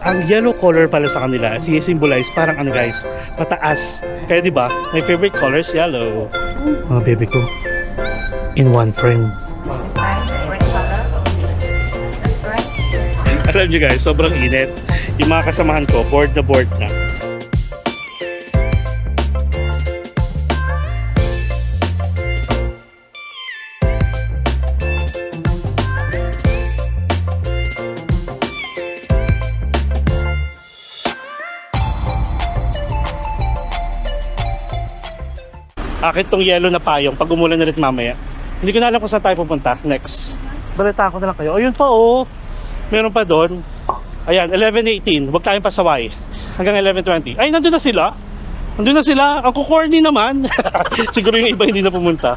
ang yellow color pala sa kanila symbolize parang ano guys, mataas. Kaya di ba, my favorite color is yellow. Mga baby ko, in one frame. Alam nyo guys, sobrang init. Yung mga kasamahan ko, board na. Akit tong yellow na payong pag umulan na rin mamaya. Hindi ko na alam kung saan tayo pupunta next. Balita ko na lang kayo. Ayun pa oh. Meron pa doon. Ayan, 11:18. Huwag tayong pasaway. Hanggang 11:20. Ay, nandun na sila. Nandun na sila. Ang kukorny naman. Siguro yung iba hindi na pumunta.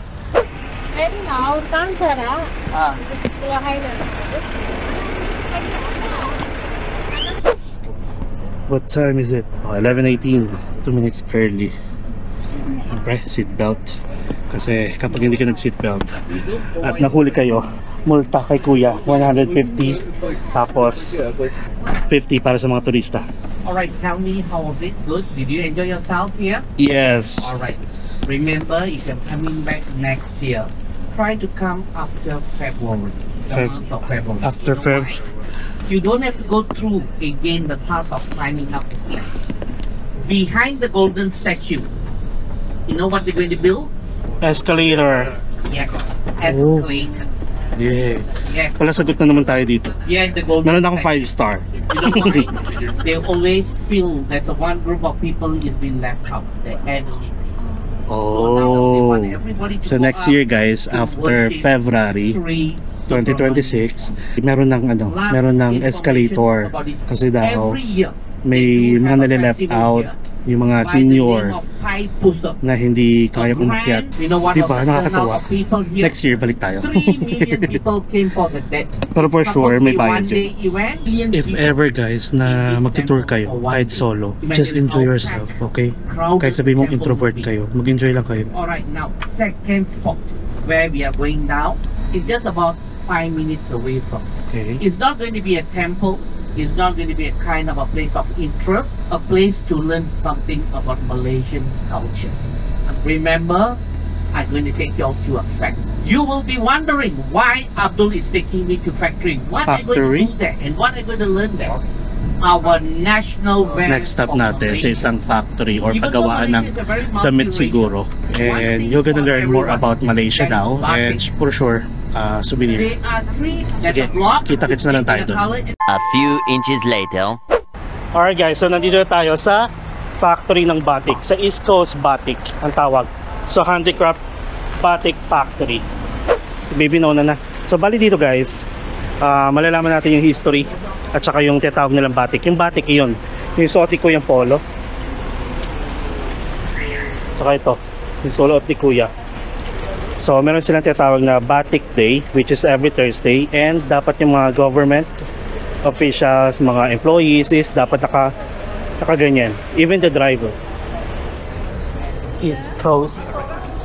What time is it? Oh, 11:18. 2 minutes early. Siyempre, seatbelt. Kasi kapag hindi ka nag-seatbelt at nahuli kayo, multa kay kuya, 150. Tapos, 50 para sa mga turista. Alright, tell me, how was it? Good? Did you enjoy yourself here? Yes. Alright. Remember, if you're coming back next year, try to come after February. The month of February. After February. You don't have to go through again the task of climbing up the steps. Behind the golden statue, you know what they're going to build? Escalator. Yes, escalator. Yeah. Yes. Wala sagot na naman tayo dito. Yeah, the golden Meron akong 5-star. You know why? They always feel there's a one group of people is being left out. The edge. Oh. So next year guys, after February 2026, meron ng escalator kasi daw may mga nalileft out, yung mga senior na hindi kaya umakyat. Diba? Nakakatawa. Next year, balik tayo. Pero for sure, may bayad yun. If ever guys, na magtutour kayo, kahit solo, just enjoy yourself, okay? Kahit sabihin mong introvert kayo, mag-enjoy lang kayo. Alright, now, second spot where we are going now is just about 5 minutes away from. Okay. It's not going to be a temple. It's not going to be a kind of a place of interest, a place to learn something about Malaysian culture. Remember, I'm going to take you out to a factory. You will be wondering why Abdul is taking me to factory. What am I going to do there and what am I going to learn there? Our national next stop natin sa isang factory or paggawaan ng damit siguro. And you're gonna learn more about Malaysia now and for sure, souvenir. Sige, kita-kits na lang tayo doon. A few inches later. Alright guys, so nandito tayo sa factory ng batik. Sa East Coast Batik ang tawag. So handicraft batik factory. Baby no na. So bali dito guys, malalaman natin yung history at saka yung tinatawag nilang batik. Yung batik iyon, yung suot ni Kuyang Polo. Saka ito, yung suot ni Kuya. So meron silang tinatawag na Batik Day, which is every Thursday, and dapat yung mga government officials, mga employees is dapat naka-ganyan. Even the driver. East Coast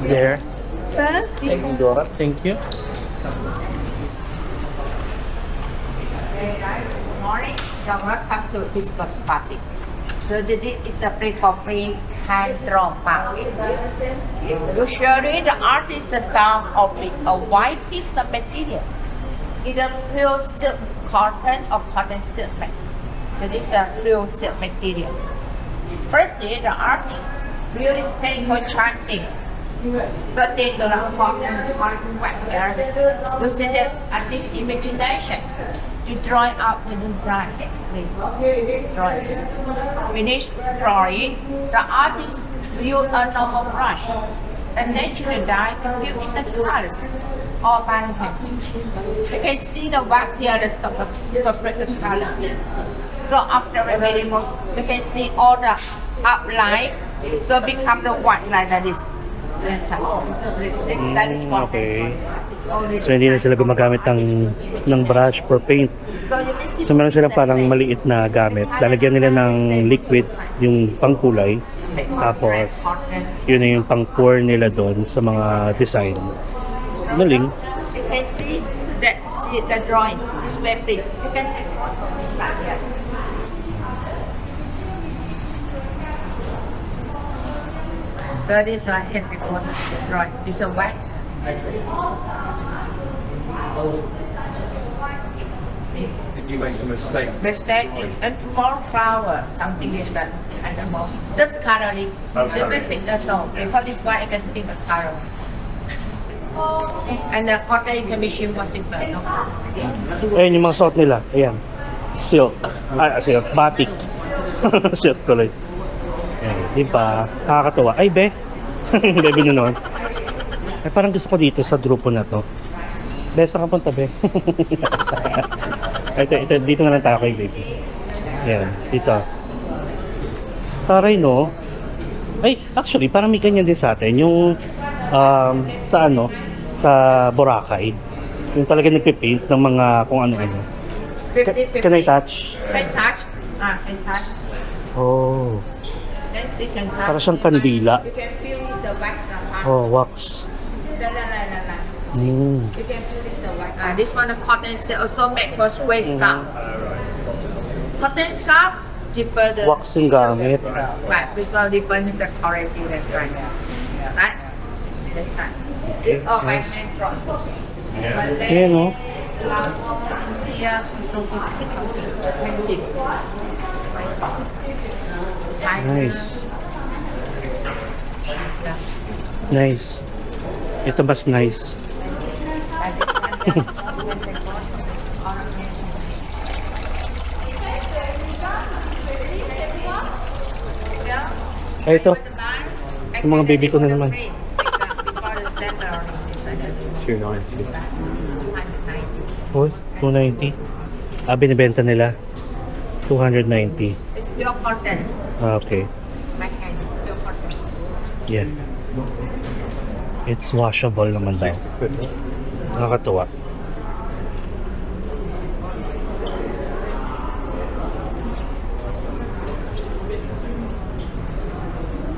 there. Thank you. Good morning. Welcome to East Coast Batik. So this is the free hand-drawn batik. Usually the artist style of a white piece of material, either pure silk cotton or cotton silk mix. So this is a pure silk material. Firstly, the artist really spend for chanting. So they do not using the artist's imagination to draw out the design. Finish drawing, the artist use a normal brush and natural dye to fill in the colors all by hand. You can see the wax here, the separate the color. So after we very much, you can see all the outline, so become the white line that is. Okay. So hindi na sila gumagamit ng brush for paint. So meron silang parang maliit na gamit. Lalagyan nila ng liquid yung pangkulay. Tapos yun na yung pang-pour nila doon sa mga design. Galing. You can see the drawing. It's very big. You can start here. So this one can be put right. This is wax. Did you make a mistake? Mistake is and more flour. Something is that and the more just coloring. The mistake does not. Because this one I can think of color. And the cotton can be shim more simple. No? Ayan yung mga suot nila. Ayan. Silk. Silk. Batik. Silk tuloy. Ayan. Di ba? Nakakatuwa. Ay, be. Bebe nyo noon. Ay, parang gusto ko dito sa grupo na to. Be, saan ka punta, be? ito, dito na lang tayo kay baby. Ayan. Dito. Taray, no? Ay, actually, parang may ganyan din sa atin. Yung, sa ano, sa Boracay. Yung talaga nagpipaint ng mga kung ano-ano. 50-50. Can I touch? Can touch. Can touch. Oh. Then still can touch. Para siyang kandila. You can feel is the wax na. Oh, wax. La. Mm. You can feel is the wax. This one the cotton is also made for square scarf. Cotton scarf, cheaper the. Wax yung gamit. Right. This one different with the quality and price. Right. This one. This all by hand drawn. Ayan, no? Yeah, so good. Nice. Nice. Ito mas nice. Ay, ito. Yung mga baby ko na naman. 290. Oh, 290. Binibenta nila. 290. It's pure cotton. Okay. My hand is pure cotton. Yeah. It's washable naman daw. Nakakatuwa.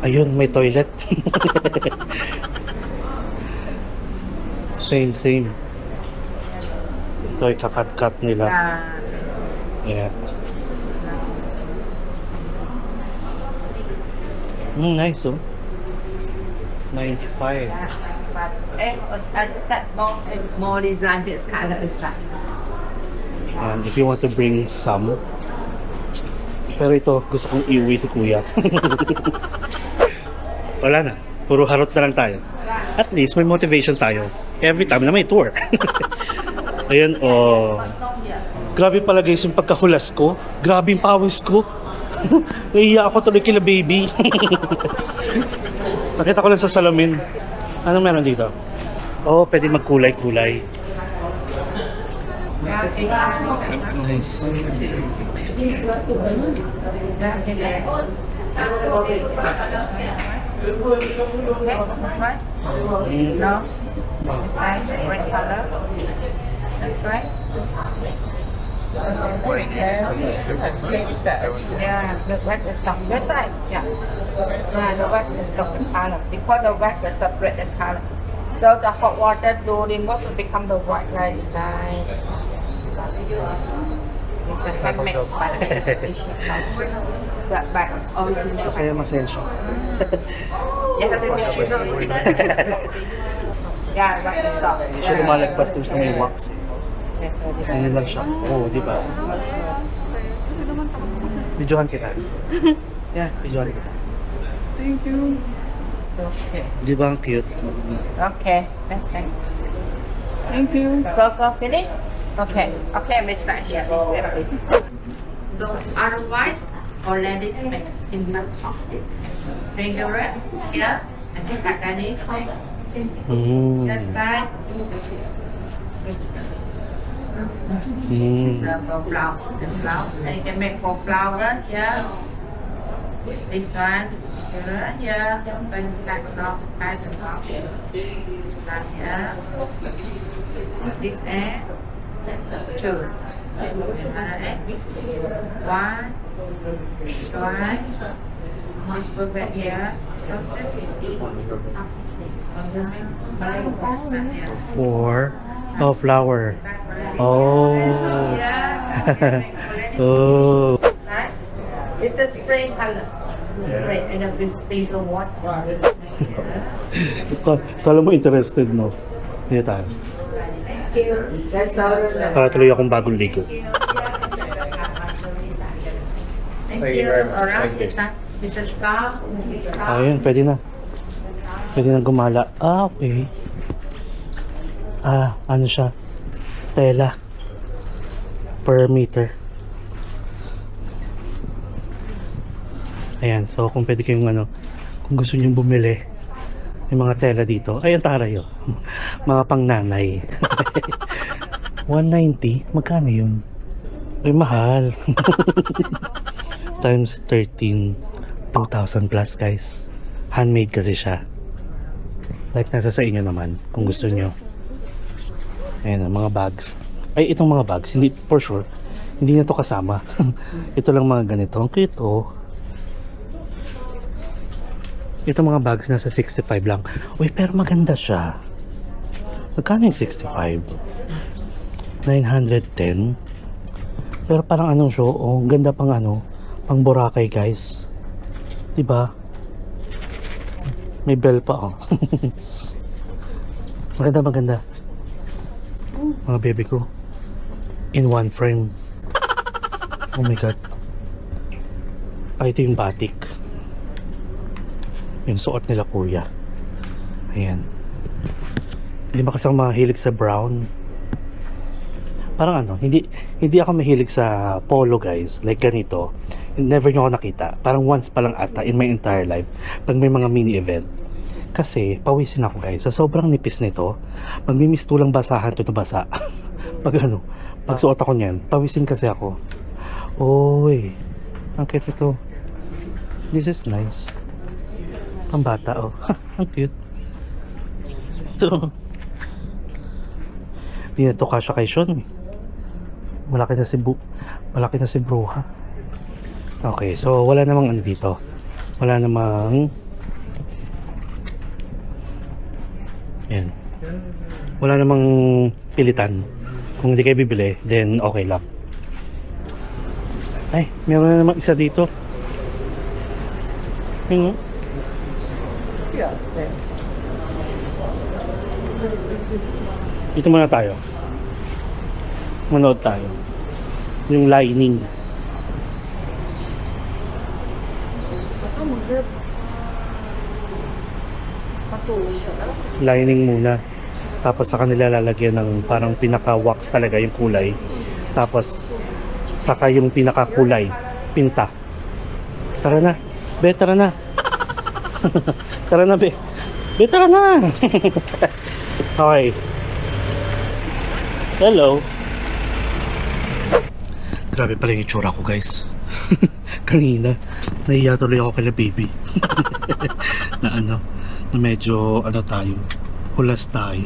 Ayun, may toilet. Same. Ito ay kakat-kat nila. Yeah. Nice, oh. 95. And set more design this color is that. And if you want to bring some. Pero ito, gusto kong iuwi si kuya. Wala na. Puro harot na lang tayo. At least may motivation tayo. Every time na may tour. Ayan, oh. Grabe pala guys yung pagkahulas ko. Grabe yung pawis ko. Nahiya ako tuloy kila baby. Nakita ko lang sa salamin. Anong meron dito? Oh, pwede magkulay-kulay. Nice. No? This side, red color. That's right. Yeah, the wax is top. That's right. Yeah. The wax is top in color. Because the wax is separate in color. So the hot water do remove to become the white line design. It's a handmade that wax is original. Masaya siya. Yeah, wax is top. Hindi siya lumalagpas doon sa may wax. Ano lang siya. Oo, di ba? Videohan kita. Yeah, videohan kita. Thank you. Okay. Di ba ang cute? Okay, that's fine. Thank you. Circle finish? Okay. Okay, Miss Fat here. So otherwise, all ladies make simple top. Finger it here, and then cut that is on that side. This is for blouse, the blouse, and you can make for flower here. This one here, and cut off, cut off. This one here. This end, two. Another end. One. This perfect here. For flower. Oh. Oh. It's a spray color. Spray and a bit sprinkle water. Kala mo interested, no? Hindi tayo. Tuloy akong bagong ligo. Thank you very much. Alright, Thank you. Mrs. Ka. Ayun, pwede na. Pwede na gumala. Okay. Ano siya? Tela. Per meter. Ayan, so kung pwede kayong kung gusto nyo bumili, may mga tela dito. Ayan, taray yun. Mga pang nanay. 190? Magkano yun? Ay, mahal. Times 13, 2,000 plus, guys. Handmade kasi siya. Like, nasa sa inyo naman, kung gusto nyo. Ayan, mga bags. Ay, itong mga bags, hindi, for sure, hindi na to kasama. Ito lang mga ganito. Ang cute, oh. Ito mga bags nasa 65 lang. Uy, pero maganda siya. Magkano yung 65? 910. Pero parang anong show? Oh, ganda pang pang Boracay, guys. Diba? May bell pa, oh. Maganda, maganda. Mga baby ko. In one frame. Oh my God. Ito yung batik. Yung suot nila kuya. Ayan. Hindi ba kasi ako mahilig sa brown? Parang hindi ako mahilig sa polo, guys. Like ganito. Never nyo ako nakita. Parang once pa lang ata in my entire life. Pag may mga mini event. Kasi pawisin ako, guys. Sa sobrang nipis nito, magmimistulang basahan to basa. Pag pag suot ako niyan, pawisin kasi ako. Oy. Ang cute ito. This is nice. Ang bata, oh. Ang cute. Ito. Hindi na ito kasya kay Sean. Malaki na si Bruha. Okay, so wala namang dito. Wala namang yan. Wala namang pilitan. Kung hindi kayo bibili, then okay lang. Ay, meron na namang isa dito. Yung dito muna tayo. Manood tayo. Yung lining. Lining muna. Tapos sa kanila lalagyan ng parang pinaka-wax talaga yung kulay. Tapos saka yung pinaka-kulay, pinta. Tara na. Be, tara na. Tara na, be. Be, tara na. Okay. Hello. Grabe pala yung itsura ko, guys. Kanina nahiya tuloy ako kay baby. na medyo tayo, hulas tayo.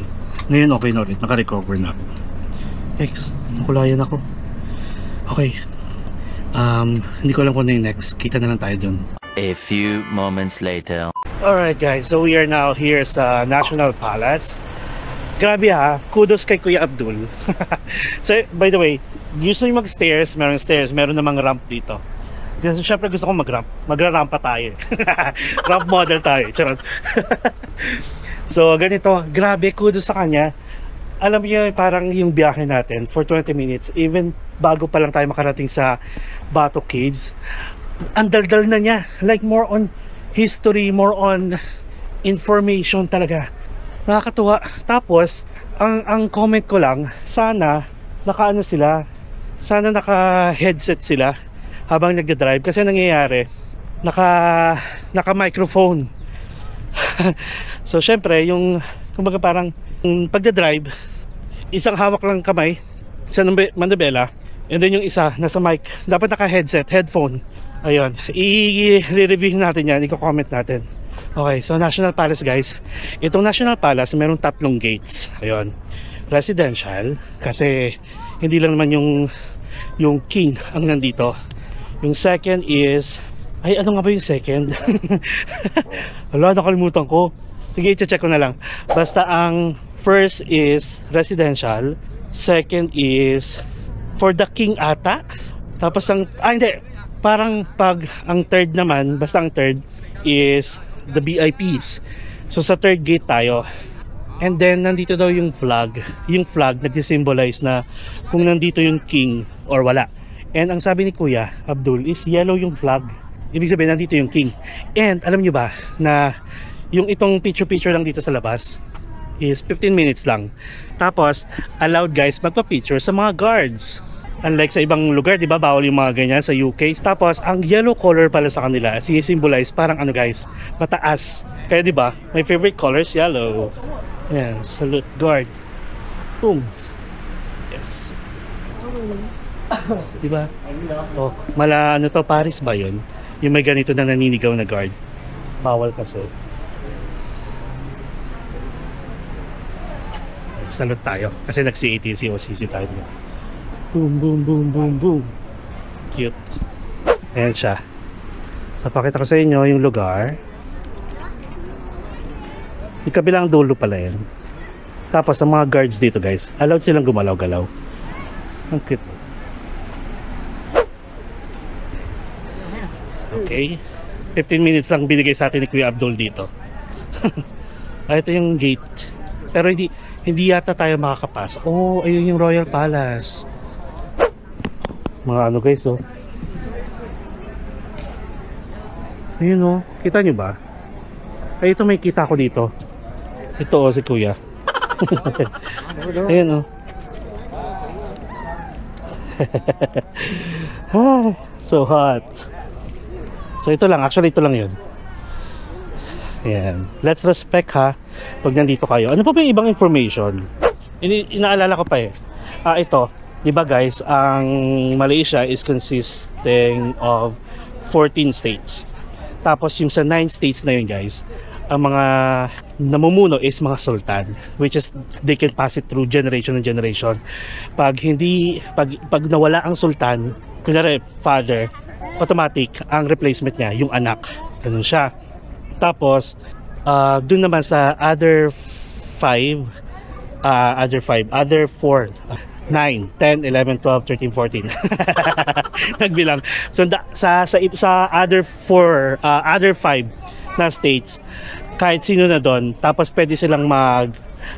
Ngayon okay na ulit, naka-recover na ako. Guys, nakulayan ako. Okay. Hindi ko alam kung ano yung next. Kita na lang tayo dun. A few moments later. Alright, guys, so we are now here sa National Palace. Grabe ha, kudos kay Kuya Abdul. So by the way, gusto nyo mag-stairs, meron namang ramp dito. Kasi syempre gusto ko mag-ramp. Magra-rampa tayo. Ramp model tayo. Charot. So ganito, grabe, kudos sa kanya. Alam niyo, parang yung biyahe natin for 20 minutes, even bago pa lang tayo makarating sa Bato Caves, ang daldal na niya. Like more on history, more on information talaga. Nakakatuwa. Tapos, ang comment ko lang, sana naka-headset sila habang nagda-drive, kasi nangyayari naka-microphone. So syempre yung kumbaga parang pagda-drive, isang hawak lang kamay, isang mandibela, and then yung isa nasa mic, dapat naka-headset, headphone. Ayun, i-review natin yan, i-comment natin. Okay, so National Palace, guys. Itong National Palace meron 3 gates. Ayun, residential, kasi hindi lang naman yung king ang nandito. Yung second is, ay ano nga ba yung second? Wala, nakalimutan ko. Sige, i-check ko na lang. Basta ang first is residential, second is for the king ata. Tapos ang hindi, parang pag ang third naman, basta ang third is the VIPs. So sa third gate tayo. And then nandito daw yung flag. Yung flag nagsisymbolize na kung nandito yung king or wala. And ang sabi ni Kuya Abdul is yellow yung flag. Ibig sabihin nandito yung king. And alam nyo ba na yung itong picture lang dito sa labas is 15 minutes lang. Tapos allowed guys magpa-picture sa mga guards. Unlike sa ibang lugar, di ba, bawal yung mga ganyan sa UK. Tapos ang yellow color pala sa kanila sinisimbolize parang ano guys, mataas. Kaya di ba, my favorite color is yellow. Yan, salute guard. Boom. Yes. Diba? Oh, mala ano to, Paris ba yun? Yung may ganito na naninigaw na guard. Bawal kasi. Salute tayo. Kasi nag-CATC o CC tayo. Boom, boom, boom, boom, boom. Cute. Ayan siya. So, pakita ko sa inyo yung lugar. Yung kabilang dulo pala yan. Tapos ang mga guards dito guys, allowed silang gumalaw-galaw. Ang cute. Okay. 15 minutes lang binigay sa atin ni Kuya Abdul dito. Ito yung gate. Pero hindi yata tayo makakapasok. Oh, ayun yung Royal Palace. Mga ano guys, oh. Ayun oh, kita nyo ba? Ay, ito may kita ko dito. Ito oh, si Kuya. Ayun oh. So hot. So ito lang, actually ito lang yun. Ayan. Let's respect ha pag nandito kayo. Ano pa ba yung ibang information? Inaalala ko pa eh. Ito, di ba guys, ang Malaysia is consisting of 14 states. Tapos yung sa 9 states na yun guys, ang mga namumuno is mga sultan, which is they can pass it through generation and generation. Pag nawala ang sultan, kunyari father, automatic ang replacement niya yung anak. Ganun siya. Tapos dun naman sa other 4, 9, 10, 11, 12, 13, 14. Nagbilang. So sa other 5 na states, kahit sino na doon, tapos pwede silang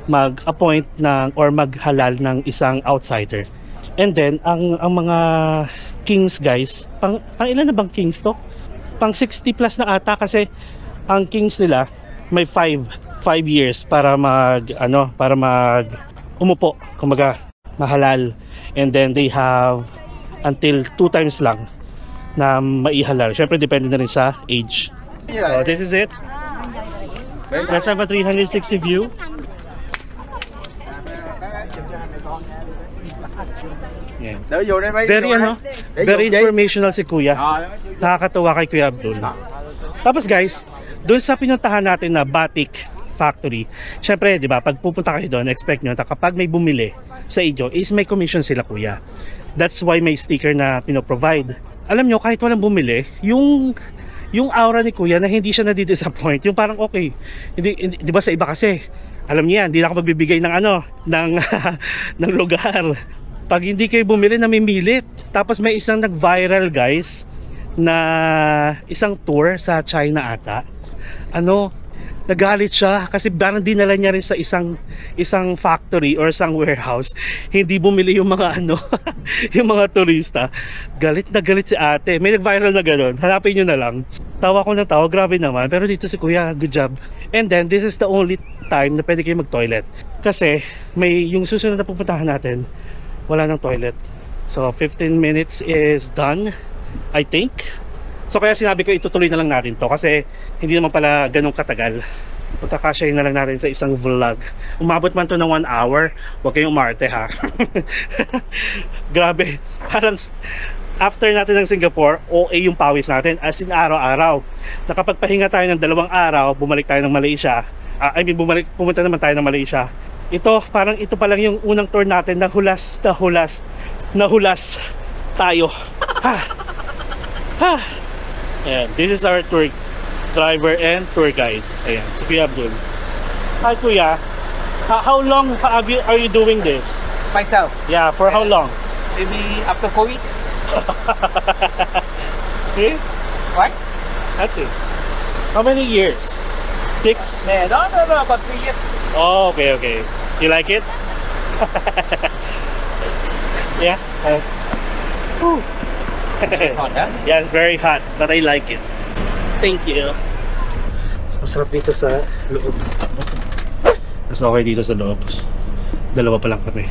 mag-appoint ng or maghalal ng isang outsider. And then ang mga kings guys, pang ilan na bang kings to? Pang 60 plus na ata, kasi ang kings nila may 5 years para umupo, kumaga mahalal. And then they have until 2 times lang na maihalal. Syempre depende na rin sa age. So this is it. Let's have a 360 view. Yeah. Very informational si Kuya. Nakakatawa kay Kuya Abdul. Tapos guys, doon sa pinuntahan natin na Batik Factory, syempre, di ba, pag pupunta kayo doon, expect nyo na kapag may bumili sa inyo, is may commission sila Kuya. That's why may sticker na pinoprovide. Alam nyo, kahit walang bumili, yung aura ni Kuya na hindi siya nadi-disappoint, yung parang okay. Hindi, di ba sa iba kasi, alam niya, hindi na ako magbibigay ng ng lugar. Pag hindi kayo bumili, namimilit. Tapos may isang nag-viral guys na isang tour sa China ata. Nagalit siya kasi parang dinala niya rin sa isang factory or isang warehouse. Hindi bumili yung mga yung mga turista. Galit na galit si ate. May nag-viral na gano'n. Hanapin nyo na lang. Tawa ko ng tawa, grabe naman. Pero dito si Kuya, good job. And then this is the only time na pwede kayo mag-toilet. Kasi may yung susunod na pupuntahan natin, wala ng toilet. So 15 minutes is done, I think. So kaya sinabi ko itutuloy na lang natin to kasi hindi naman pala ganun katagal. Pagkakasyahin na lang natin sa isang vlog. Umabot man to ng 1 hour, huwag kayong umarte ha. Grabe, parang after natin ng Singapore, OA yung pawis natin, as in araw-araw. Nakapagpahinga tayo ng 2 araw, bumalik tayo ng Malaysia. Pumunta naman tayo ng Malaysia. Ito, parang ito pa lang yung unang tour natin na hulas tayo. Ayan, this is our tour driver and tour guide. Ayan, si Kuya Abdul. Hi Kuya, how long are you doing this? Myself. Yeah, for how long? Maybe after 4 weeks. Okay? What? Okay. How many years? 6? No, about 3 years. Oh, okay, okay. You like it? Yeah. Whew. Hot, huh? Yeah, it's very hot, but I like it. Thank you. Mas masarap dito sa loob. Mas okay dito sa loob. Dalawa pa lang kami.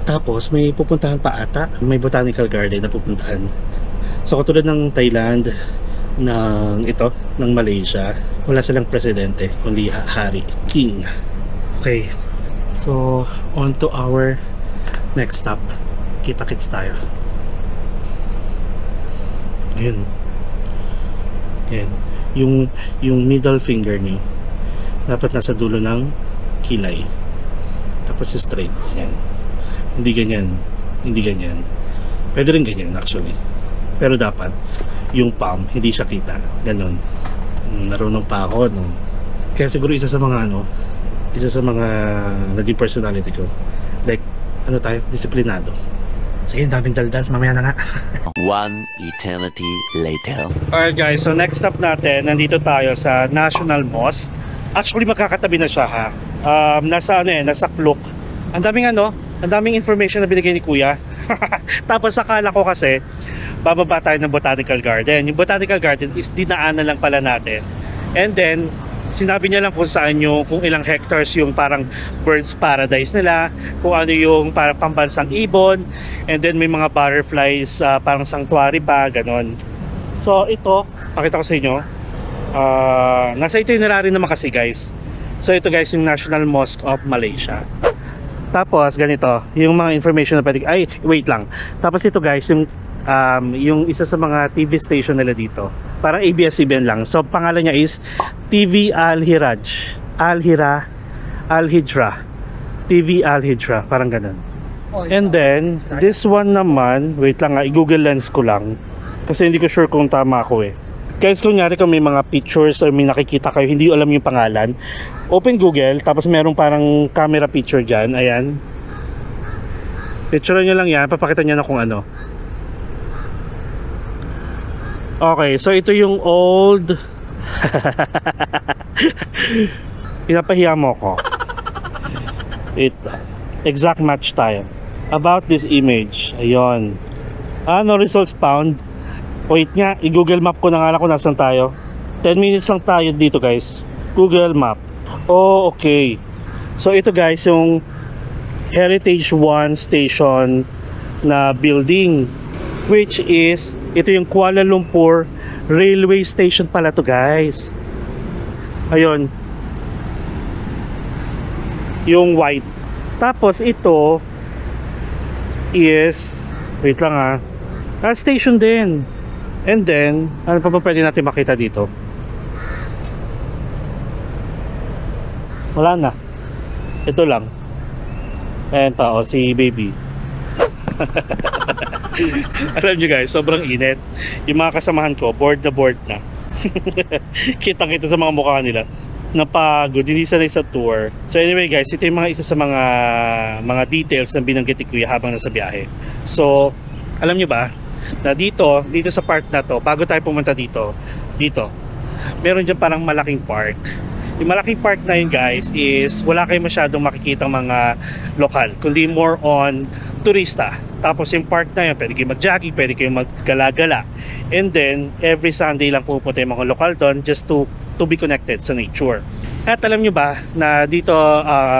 Tapos may pupuntahan pa ata. May botanical garden na pupuntahan. So katulad ng Thailand, ng Malaysia, wala silang presidente, kundi hari, king. Okay. So on to our next stop. Kita-kits tayo. Yun. Yan. Yung middle finger nyo dapat nasa dulo ng kilay. Tapos straight. Yan. Hindi ganyan. Hindi ganyan. Pwede rin ganyan actually. Pero dapat yung palm hindi siya kita. Ganon. Narunong pa ako no. Kaya siguro isa sa mga naging personality ko. Like disiplinado. Sige, daming daldal. Mamaya na nga. One eternity later. Alright guys, so next stop natin, nandito tayo sa National Mosque. Actually magkakatabi na siya ha. Nasa Kluk. Ang daming information na binigay ni Kuya. Tapos akala ko kasi bababa tayo ng Botanical Garden. Yung Botanical Garden is dinaanan lang pala natin. And then sinabi niya lang kung saan kung ilang hectares yung parang birds paradise nila, kung ano yung parang pambansang ibon, and then may mga butterflies, parang sanctuary pa, ganon. So ito, pakita ko sa inyo, nasa itinerary naman kasi guys. So ito guys, yung National Mosque of Malaysia. Tapos ganito, yung mga information na pwede, wait lang. Tapos ito guys, yung isa sa mga TV station nila dito, parang ABS-CBN lang. So pangalan niya is TV Al-Hijra, TV Al-Hijra, parang ganun. And then this one naman, wait lang nga, i-Google Lens ko lang kasi hindi ko sure kung tama ako eh. Guys, kunyari kung may mga pictures or may nakikita kayo hindi alam yung pangalan, open Google, tapos merong parang camera picture dyan, ayan, picture nyo lang yan, papakita nyo na kung ano. Okay, so ito yung old pinapahiya mo ko. Ito, exact match tayo. About this image, ayun. No results found. Wait nga, i-Google Map ko na nga lang kung nasan tayo. 10 minutes lang tayo dito guys. Google Map. Oh, okay. So ito guys, yung Heritage 1 station na building, which is ito yung Kuala Lumpur Railway Station pala to guys. Ayun, yung white. Tapos ito is, wait lang station din. And then ano pa ba pwede natin makita dito? Wala na, ito lang. Ayan pa, si baby. Alam nyo guys, sobrang init. Yung mga kasamahan ko, bored na. Kitang-kita sa mga mukha nila, napagod, hindi sanay sa tour. So anyway guys, ito yung isa sa mga details na binanggit ni Kuya habang nasa biyahe. So alam nyo ba na dito sa park na to, bago tayo pumunta dito meron dyan parang malaking park. Yung malaking park na yun guys is wala kayo masyadong makikitang mga lokal, kundi more on turista. Tapos yung park na yun, pwede kayo mag-jogging, pwede kayo mag-gala-gala. And then every Sunday lang pupunta yung mga lokal doon just to be connected sa nature. At alam nyo ba na dito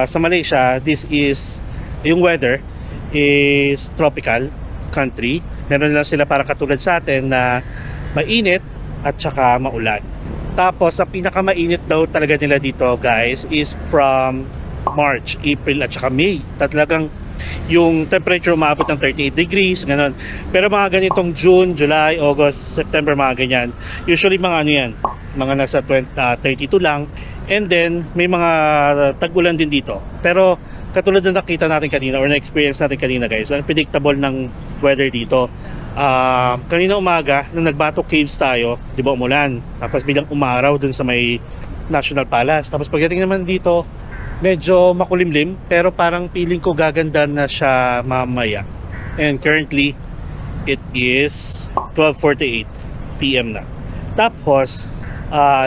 sa Malaysia, yung weather is tropical country. Meron lang sila parang katulad sa atin na mainit at saka maulan. Tapos ang pinakamainit daw talaga nila dito guys is from March, April at saka May. Talagang yung temperature umabot ng 38 degrees, ganun. Pero mga ganitong June, July, August, September, mga ganyan, usually mga ano yan, mga nasa 32 lang. And then may mga tag-ulan din dito. Pero katulad na nakita natin kanina or na-experience natin kanina guys, unpredictable ng weather dito. Kanina umaga nung nagbatok caves tayo, di ba umulan, tapos biglang umaraw dun sa may National Palace. Tapos pagdating naman dito, medyo makulimlim, pero parang feeling ko gaganda na siya mamaya. And currently it is 12:48 PM na. Tapos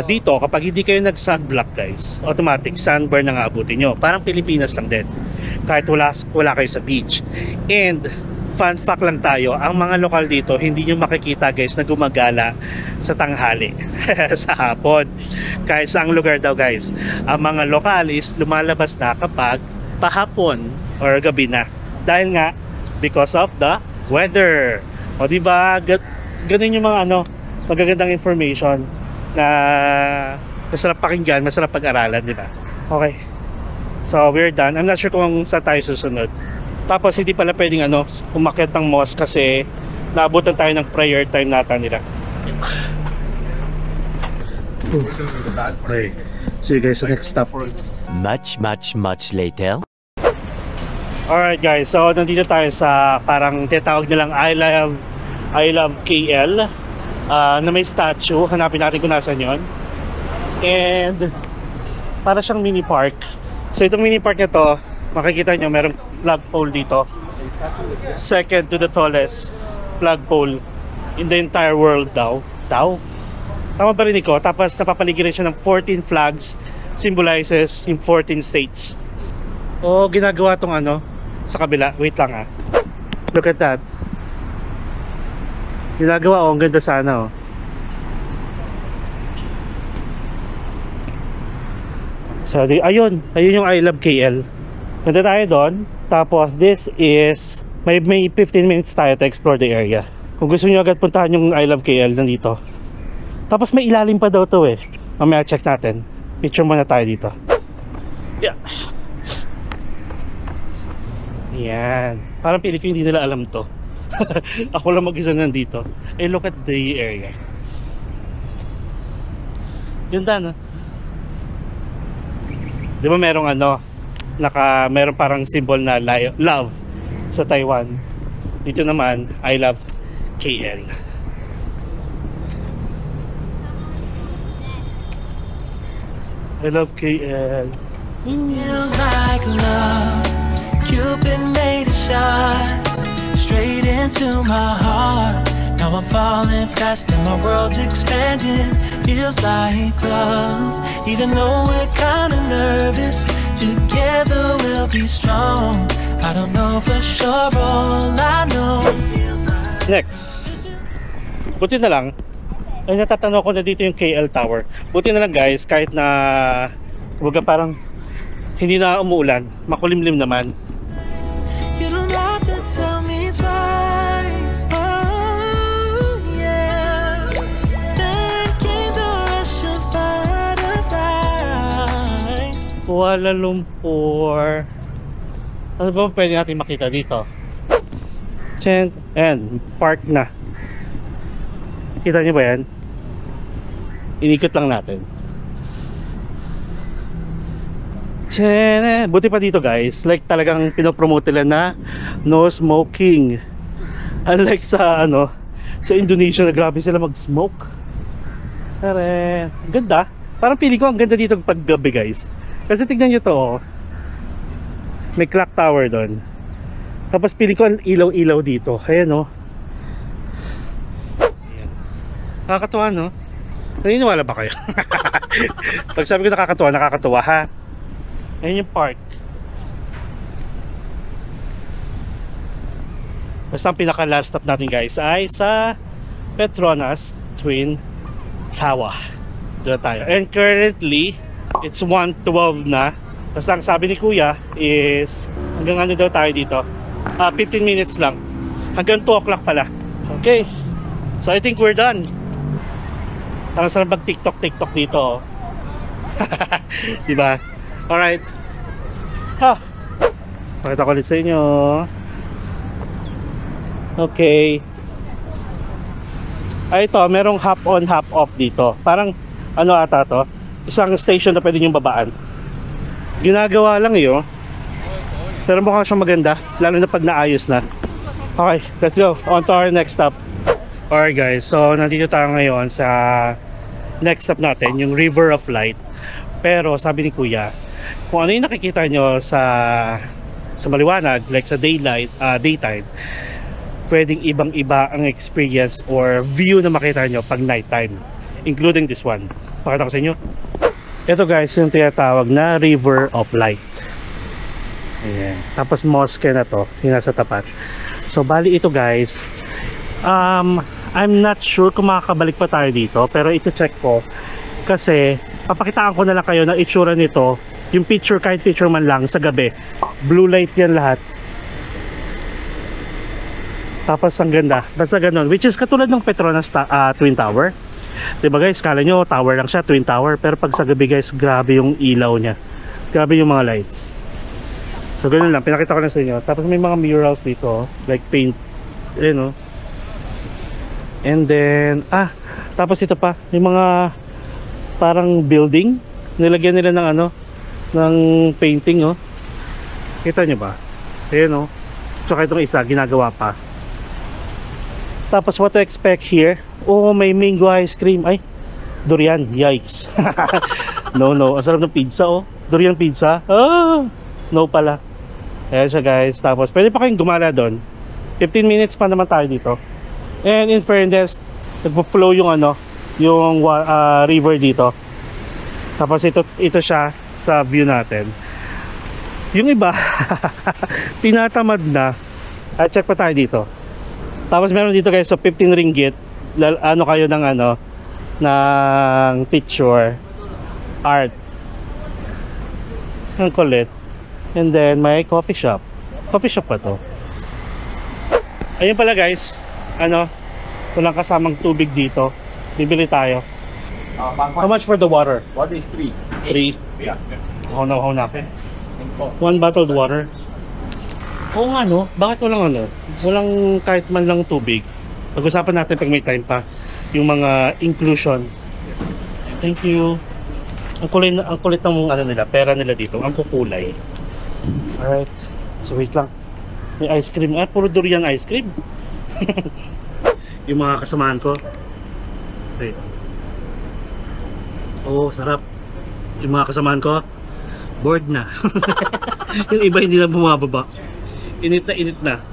dito, kapag hindi kayo nag-sunblock guys, automatic sunburn ang aabutin nyo. Parang Pilipinas lang din. Kahit wala kayo sa beach. And, fun fact lang tayo, ang mga lokal dito, hindi nyo makikita guys na gumagala sa tanghali. Sa hapon. Kahit saang lugar daw guys. Ang mga lokal is lumalabas na kapag pahapon or gabi na. Dahil nga, because of the weather. O diba, ganun yung mga magagandang information na masarap pakinggan, masarap pag-aralan, di ba? Okay. So, we're done. I'm not sure kung saan tayo susunod. Tapos, hindi pala pwedeng umakyat ng mosque kasi naabutan tayo ng prayer time nata nila. Okay. See you guys sa next stop. Much later. Alright guys, so nandito tayo sa parang tinatawag nilang I love KL. Na may statue, hanapin natin kung nasan yun. And para siyang mini park. So itong mini park na to, makikita nyo merong flagpole dito. Second to the tallest flagpole in the entire world daw. Tama ba rin ko? Tapos napapaligiran siya ng 14 flags, symbolizes yung 14 states. O ginagawa tong sa kabila. Wait lang Look at that. Ginagawa ang ganda sana So ayun yung I love KL. Ganda tayo doon. Tapos this is may 15 minutes tayo to explore the area. Kung gusto niyo agad puntahan yung I love KL nandito. Tapos may ilalim pa daw to Mamaya check natin. Picture muna tayo dito. Yeah. Yan. Parang Pilipino hindi nila alam to. Ako lang mag-isa nandito. Look at the area. Ganda Di ba merong meron parang symbol na love sa Taiwan. Dito naman, I love KL. I love KL. Feels like love. Cupid made a shot straight into my heart. Now I'm falling fast and my world's expanding. Feels like love. Even though we're kinda nervous, together we'll be strong. I don't know for sure, all I know feels like. Next. Buti na lang. Ay natatanaw ko na dito yung KL Tower. Buti na lang guys, kahit na parang hindi na umuulan, makulimlim naman. You don't have to tell me twice. Oh yeah. Then came the rush of butterflies. Kuala Lumpur. Ano ba pwede natin makita dito? And park na. Kita niyo ba yan? Inikot lang natin. Buti pa dito guys, like talagang pinopromote nila na no smoking. Unlike sa sa Indonesia na grabe sila mag-smoke. Ganda. Parang pili ko ang ganda dito pag gabi guys. Kasi tignan nyo to may clock tower doon. Tapos pili ko ang ilaw-ilaw dito. Ayan Nakakatuwa naniniwala ba kayo? Pag sabi ko nakakatuwa ha. Ayan yung park. Basta ang pinaka last stop natin guys ay sa Petronas Twin Tower. Doon tayo. And currently it's 1:12 na. Basta ang sabi ni kuya is hanggang daw tayo dito 15 minutes lang. Hanggang 2 o'clock pala. Okay. So I think we're done. Parang sarap mag TikTok dito diba? Alright. Pakita ko ulit sa inyo. Okay. Ito, merong hop on, hop off dito. Parang, ata to? Isang station na pwede nyo babaan. Ginagawa lang yun. Pero mukhang siyang maganda. Lalo na pag naayos na. Okay, let's go. On to our next stop. Alright guys, so nandito tayo ngayon sa next stop natin, yung River of Light. Pero sabi ni kuya, kung ano yung nakikita nyo sa maliwanag, like sa daytime, pwedeng ibang-iba ang experience or view na makita nyo pag nighttime. including this one. Pakita ko sa inyo. Ito guys, yung tinatawag na River of Light. Ayan. Tapos mosque na to, yung nasa tapat. So bali ito guys, I'm not sure kung makakabalik pa tayo dito, pero ito check ko kasi papakitaan ko na lang kayo na itsura nito, yung picture, kahit picture man lang sa gabi. Blue light yan lahat. Tapos ang ganda, basta ganun, which is katulad ng Petronas Twin Tower. Diba guys, kala nyo tower lang siya, Twin Tower, pero pag sa gabi guys, grabe yung ilaw nya, grabe yung mga lights. So ganun lang, pinakita ko na sa inyo. Tapos may mga murals dito, like paint, no? And then, tapos ito pa, may mga parang building, nilagyan nila ng ano, ng painting, oh. Kita nyo ba? Ayan, oh. Tsaka itong isa, ginagawa pa. Tapos what to expect here? Oh, may mango ice cream. Ay, durian. Yikes. No. Ang sarap ng pizza, oh. Durian pizza. No pala. Ayan siya guys. Tapos pwede pa kayong gumala doon. 15 minutes pa naman tayo dito. And in fairness, nagpo-flow yung ano, yung river dito. Tapos ito siya sa view natin. Yung iba, tinatamad na. Check pa tayo dito. Tapos meron dito guys, so 15 ringgit, ano kayo ng ano, ng picture art. Ang kulit. And then may coffee shop. Coffee shop pa to. Ayun pala guys, ano, walang kasamang tubig dito. Bibili tayo. How much for the water? What is 3? 3. Yeah. How na. 1 bottled water. Oo nga no, bakit walang walang kahit man lang tubig? Pag-usapan natin pag may time pa yung mga inclusion. Thank you. Ang kulit ng ano nila, pera nila dito, ang kukulay. Alright, so wait lang. May ice cream, puro durian ice cream. Yung mga kasamahan ko. Okay. Oh, sarap. Yung mga kasamahan ko, bored na. Yung iba hindi na bumababa. Init na.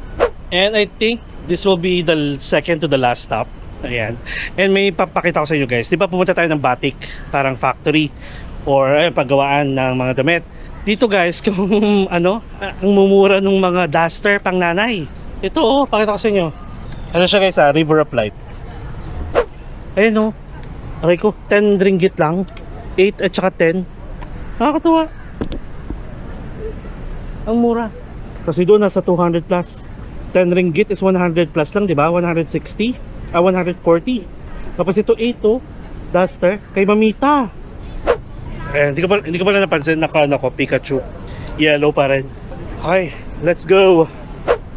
And I think this will be the second to the last stop. Ayan. And may papakita ko sa inyo guys. Di ba pumunta tayo ng batik, parang factory or paggawaan ng mga damit. Dito guys, kung ano, ang mumura ng mga duster pang nanay. Ito pakita ko sa inyo. Ano siya guys, River of Light. Ayun aray ko, 10 ringgit lang. 8 at saka 10. Nakakatuwa. Ang mura. Kasi doon nasa 200 plus. 10 ringgit is 100 plus lang, di ba? 160, 140. Tapos ito 8 duster kay Mamita. Hindi ko pala napansin naka Pikachu. Yellow pa rin. Okay, let's go.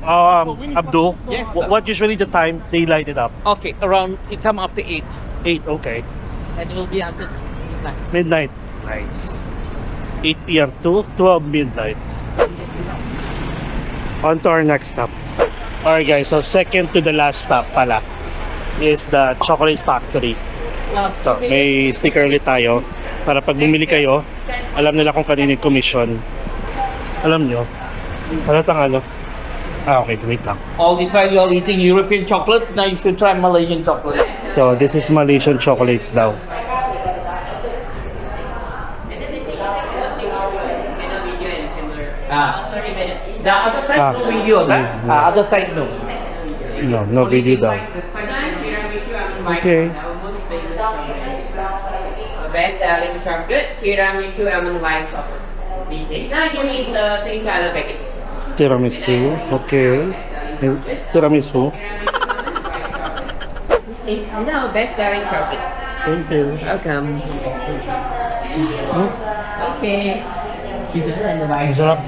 Abdul, Yes, what usually the time they light it up? Okay, around, it come after 8. 8, okay. And it will be until Midnight. Nice. 8 p.m. to 12 midnight. On to our next stop. Alright guys, so second to the last stop pala is the chocolate factory. So, may sticker ulit tayo para pag bumili kayo, alam nila kung kanino yung commission. Alam nyo? Ano? Okay, wait lang. all this while you are eating European chocolates, now you should try Malaysian chocolate. So, this is Malaysian chocolates daw. The other side no video, other side no. No video daw. Okay. Best selling chocolate, tiramisu almond wine chocolate. Second is the $3 packet. Tiramisu, okay. Tiramisu. It's now best selling chocolate. Thank you. Welcome. Okay. Ang sarap.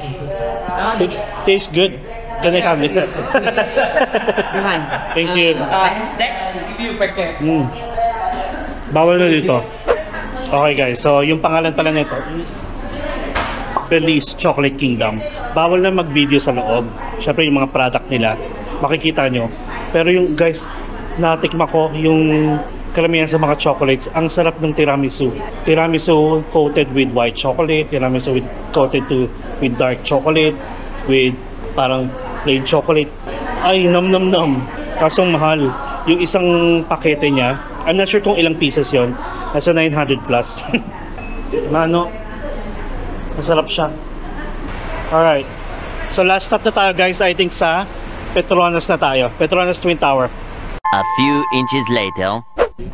Tastes good. Can I have it? Thank you. Next, give you packet. Bawal na dito. Okay guys, so yung pangalan pala nito is Belize Chocolate Kingdom. Bawal na mag-video sa loob. Syempre yung mga product nila, makikita nyo. Pero yung guys, natikma ko yung karamihan sa mga chocolates, ang sarap ng tiramisu. Tiramisu coated with white chocolate, tiramisu coated with dark chocolate, with parang plain chocolate. Ay, nam. Kasong mahal. yung isang pakete niya. I'm not sure kung ilang pieces yon. Nasa 900 plus. Mano, masarap siya. Alright. So last stop na tayo guys, I think sa Petronas na tayo. Petronas Twin Tower. A few inches later.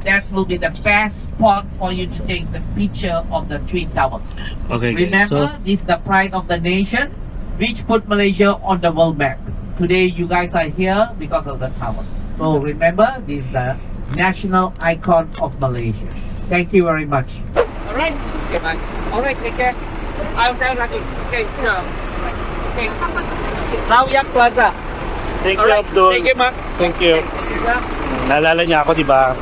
That will be the best spot for you to take the picture of the Twin Towers. Okay guys, Remember, so this is the pride of the nation, which put Malaysia on the world map. Today, you guys are here because of the towers. So remember, this is the national icon of Malaysia. Thank you very much. Alright, okay, man. Alright, take care. I'll tell Lucky. Okay, okay. Laoyak Plaza. thank you Alright, Abdul. thank you, Mark. Thank you. Naalala niya ako, di ba?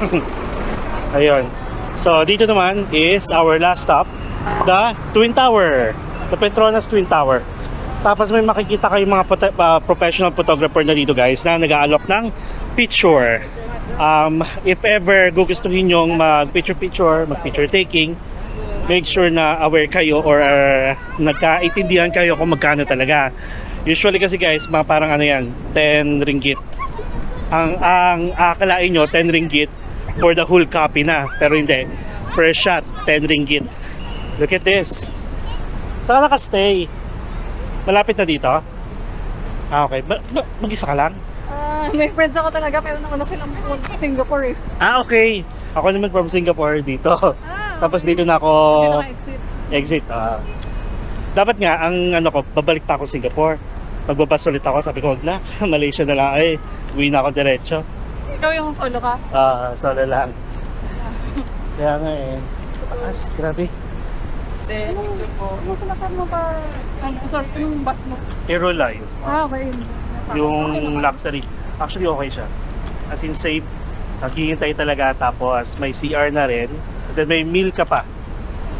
Ayun. So, dito naman is our last stop, the Twin Tower. The Petronas Twin Tower. Tapos may makikita kayong mga professional photographer na dito guys na nag-aalok ng picture. If ever gugustuhin nyong mag-picture, mag-picture taking, make sure na aware kayo or nagkaintindihan kayo kung magkano talaga. Usually kasi guys, parang ano yan, 10 ringgit. Ang akalain nyo, 10 ringgit for the whole copy na. Pero hindi. Per shot, 10 ringgit. Look at this. Saan ka naka-stay? Malapit na dito? Okay. Mag-isa ka lang? May friends ako talaga pero naman ako lang sa Singapore eh. Okay. Ako naman from Singapore dito. Tapos dito na ako exit. Dapat nga, ang ano ko, babalik pa ako Singapore. Magbabas ulit ako, sabi ko, wag na. Malaysia na lang. Ay, uwi na ako diretso. Ikaw yung solo ka? Solo lang. Kaya nga eh. Taas, grabe. Anong sinakar mo pa? Sorry, anong bus mo? Aerolines. Okay. Yung luxury. Actually, okay siya. As in, safe. Naghihintay talaga. Tapos, may CR na rin. At then, may meal ka pa.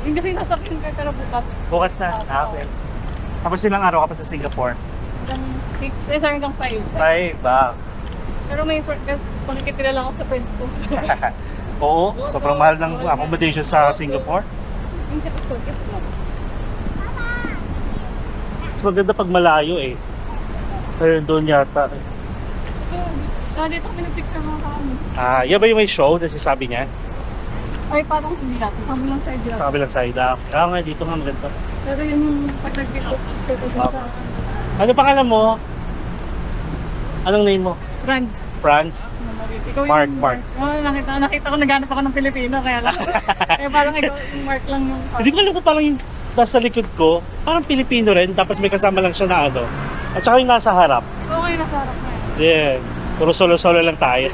Yung kasi nasakyan ka pero bukas. Bukas na. Okay. Tapos, ilang araw ka pa sa Singapore? Hanggang 6, hanggang 5. 5 ba? Pero may kung nakikilala ako sa friends ko. Oo. Sobrang mahal ng accommodation sa Singapore. Yung kapasok, mo. Mas maganda pag malayo eh. Pero doon yata. Dito kami nag-picture mga kami. Yan ba yung may show na sabi niya? Ay, parang hindi natin. Kami lang sa idea. Sa kabilang side. Kaya nga, dito nga maganda. Pero yun yung pag-picture ko sa... Ano pangalan mo? Anong name mo? Friends. Franz? Ikaw yung Mark. Oh, nakita ko naghanap ako ng Pilipino kaya lang. Kaya parang ikaw yung Mark lang yung... Hindi ko alam kung parang yung nasa likod ko, parang Pilipino rin, tapos may kasama lang siya na ano. At saka yung nasa harap. Okay, nasa harap na yan. Yeah. Puro solo-solo lang tayo.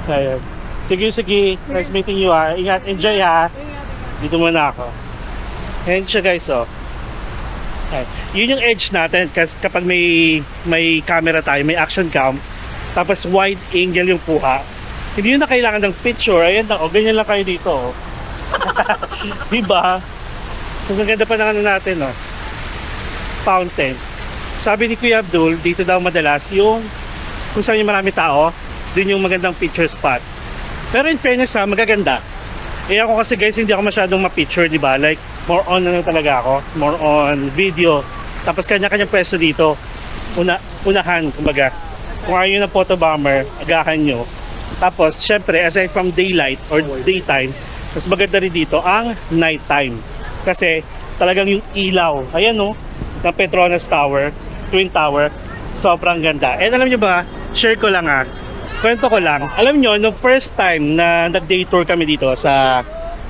Ayun. Sige. Nice meeting you ha. Ingat, enjoy ha. Dito muna ako. Ayan siya guys oh. Ayan. Yun yung edge natin kasi kapag may camera tayo, may action cam, tapos wide angle yung kuha. Hindi yun na kailangan ng picture. Ayan na, ganyan lang kayo dito. Oh. Diba? Ang ganda pa ng ano natin, oh. Fountain. Sabi ni Kuya Abdul, dito daw madalas yung kung saan yung marami tao, din yung magandang picture spot. Pero in fairness ha, magaganda. Eh ako kasi guys, hindi ako masyadong ma-picture, diba? Like, more on ano talaga ako, more on video. Tapos kanya-kanyang pwesto dito. Unahan, kumbaga. Kung ayaw ng photo bomber, agahan nyo. Tapos, syempre, aside from daylight or daytime, mas maganda rin dito ang nighttime. Kasi, talagang yung ilaw, ayan no, ng Petronas Tower, Twin Tower, sobrang ganda. And alam nyo ba, share ko lang kwento ko lang. Alam nyo, no first time na nag-day tour kami dito sa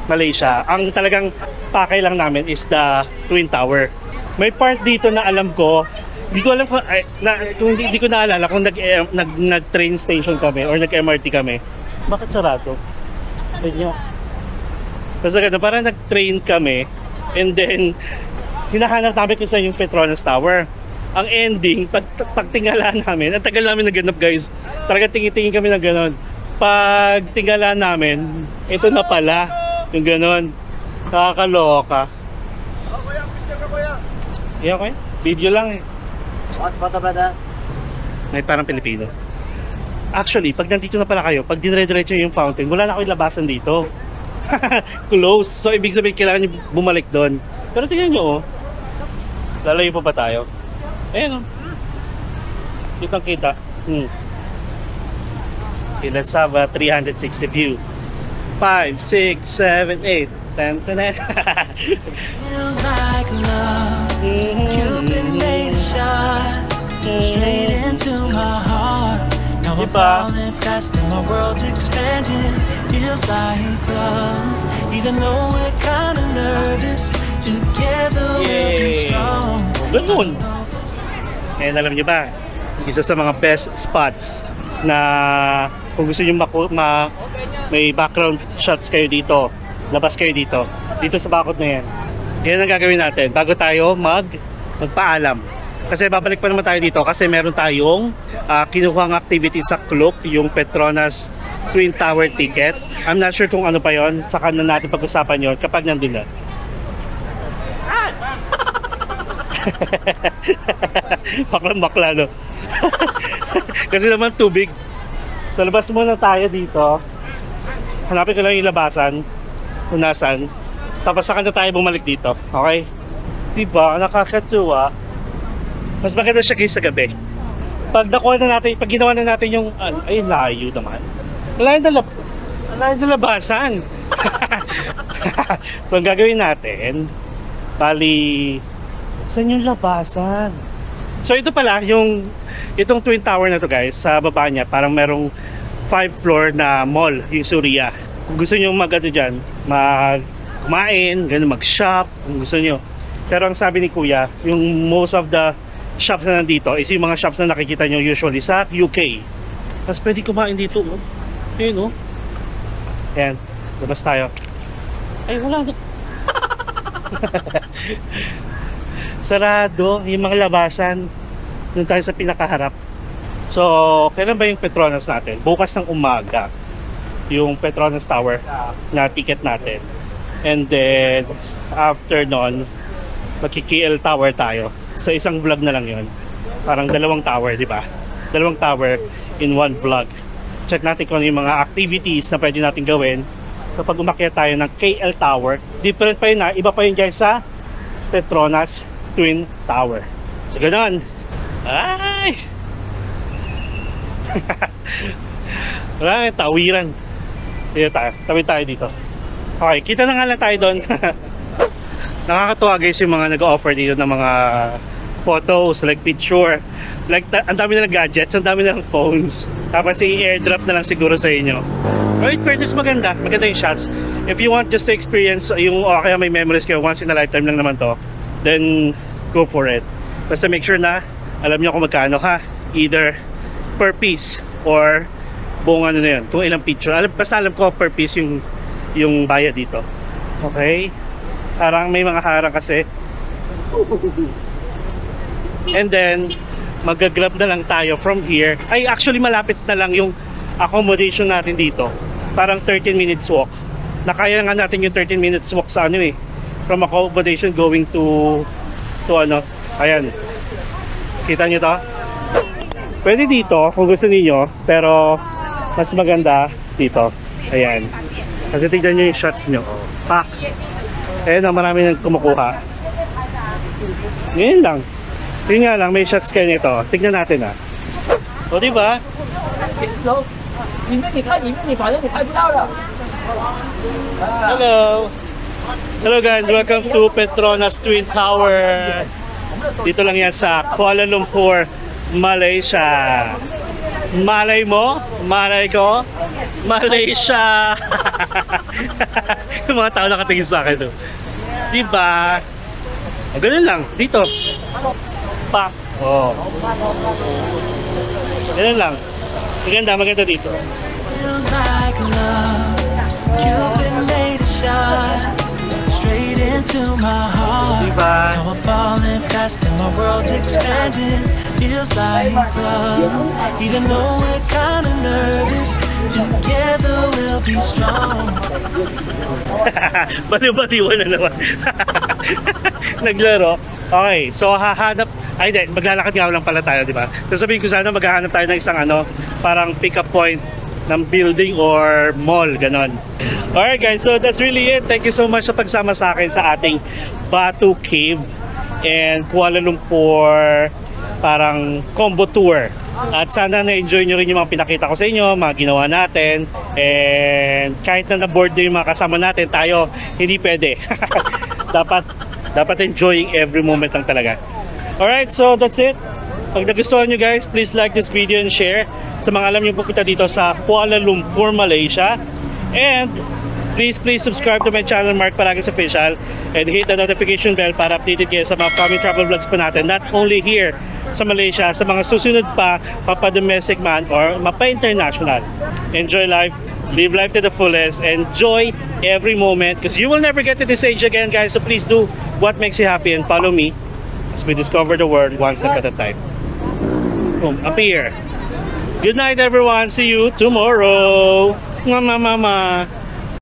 Malaysia, ang talagang pakay lang namin is the Twin Tower. May part dito na alam ko, hindi ko alam kung hindi ko naalala kung nag-train station kami or nag-MRT kami. Bakit sarado? Ganyan. Basta ganun, parang nag-train kami and then hinahanap namin kung saan yung Petronas Tower. Ang ending, pagtingala namin, ang tagal namin naganap guys. Talaga tingin-tingin kami na gano'n. Pagtingala namin, ito na pala. Yung gano'n. Nakakaloka. Yeah, okay? Video lang eh. May parang Pilipino. Actually, pag nandito na pala kayo, pag dinire-diretso yung fountain, wala na kayo labasan dito. Close. So, ibig sabihin, kailangan nyo bumalik doon. Pero tingnan nyo, oh. Lalayo pa ba tayo? Ayan, oh. Kitang-kita. Okay, let's have a 360 view. 5, 6, 7, 8. 10, 10. Feels like love. Cupid made a shot straight into my heart. Now I'm falling fast and my world's expanding. Feels like love. Even though we're kind of nervous, together we'll be strong. Ganun. And alam niyo ba, isa sa mga best spots na kung gusto niyo may background shots kayo dito, labas kayo dito sa bakod na yan. Yan ang gagawin natin bago tayo magpaalam. Kasi babalik pa naman tayo dito kasi meron tayong kinuhang activity sa club, yung Petronas Twin Tower ticket. I'm not sure kung ano pa yon, saka na natin pag-usapan yon kapag nandun na. Bakla no. Kasi naman tubig. So labas muna tayo dito. Hanapin ko lang yung labasan kung nasan. Tapos saka na tayo bumalik dito. Okay? Diba? Nakakatuwa. Mas maganda siya guys sa gabi. Pag ginawa na natin yung ay layo naman. Layo na labasan. So ang gagawin natin, bali, saan yung labasan? So ito pala, itong Twin Tower na to guys, sa baba niya, parang merong 5 floor na mall, yung Suria. Kung gusto nyo dyan, kumain, mag-shop, kung gusto nyo. Pero ang sabi ni Kuya, yung most of the shops na nandito is yung mga shops na nakikita nyo usually sa UK. Tapos pwede kumain dito, oh. Yun, oh. Ayan, labas tayo. Ay, wala. Sarado yung mga labasan. Doon tayo sa pinakaharap. So, kailan ba yung Petronas natin? Bukas ng umaga yung Petronas Tower na ticket natin. And then after nun, magki-KL Tower tayo. So isang vlog na lang yun. Parang dalawang tower, di ba? Dalawang tower in one vlog. Check natin kung ano yung mga activities na pwede natin gawin kapag umakyat tayo ng KL Tower. Different pa yun na, iba pa yun guys sa Petronas Twin Tower. So ganun. Ay! Wala nga, tawiran. Dito tayo, tawid tayo dito. Okay, kita na nga lang tayo doon. Nakakatuwa guys yung mga nag-offer dito ng mga photos, like picture. Like, ang dami na ng gadgets, ang dami na ng phones. Tapos i-airdrop na lang siguro sa inyo. Right, fairness, maganda yung shots. If you want just to experience yung, kaya may memories kayo, once in a lifetime lang naman to, then go for it. Basta make sure na alam nyo kung magkano ha, either per piece or buong ano na yun, kung ilang picture. Basta alam ko per piece yung bayad dito. Okay? Parang may mga harang kasi. And then mag-grab na lang tayo from here. Ay, actually malapit na lang yung accommodation natin dito. Parang 13 minutes walk. Nakaya nga natin yung 13 minutes walk sa ano eh, from accommodation going to ano. Ayan. Kita nyo to? Pwede dito kung gusto niyo, pero mas maganda dito. Ayan. Kasi tignan nyo yung shots nyo. Pack. Ayan na, marami nang kumukuha. Ngayon lang. Yun nga lang, may shots kayo nito. Tignan natin ah. O diba? Hello! Hello guys, welcome to Petronas Twin Tower. Dito lang yan sa Kuala Lumpur, Malaysia. Malay mo? Malay ko? Malaysia! Yung mga tao nakatingin sa akin to. Diba? Ganun lang, dito. Pa. Oh. Ganun lang. Maganda dito. Feels like love. Cupid made a shot straight into my heart. Diba? Now I'm falling fast and my world's expanding. Feels like love. Even though we're kind of nervous, together we'll be strong. Baliw-baliwan na naman. Naglaro. Okay, so hahanap. Ay, hindi, maglalakad nga lang pala tayo, di ba? Sasabihin ko sana maghahanap tayo ng isang ano, parang pick-up point ng building or mall, ganon. Alright guys, so that's really it. Thank you so much sa pagsama sa akin sa ating Batu Cave and Kuala Lumpur parang combo tour. At sana na-enjoy nyo rin yung mga pinakita ko sa inyo, mga ginawa natin. And kahit na na-board din yung mga kasama natin, tayo hindi pwede. dapat enjoying every moment lang talaga. Alright, so that's it. Pag nagustuhan nyo guys, please like this video and share. Sa mga alam nyo pupunta dito sa Kuala Lumpur, Malaysia. And please subscribe to my channel, Mark Palagis Official, and hit the notification bell para updated kayo sa mga upcoming travel vlogs pa natin, not only here sa Malaysia, sa mga susunod pa, mapa-domestic man or mapa-international. Enjoy life, live life to the fullest, enjoy every moment because you will never get to this age again guys, so please do what makes you happy and follow me as we discover the world one step at a time. Boom, up here. Good night everyone, see you tomorrow. Mama.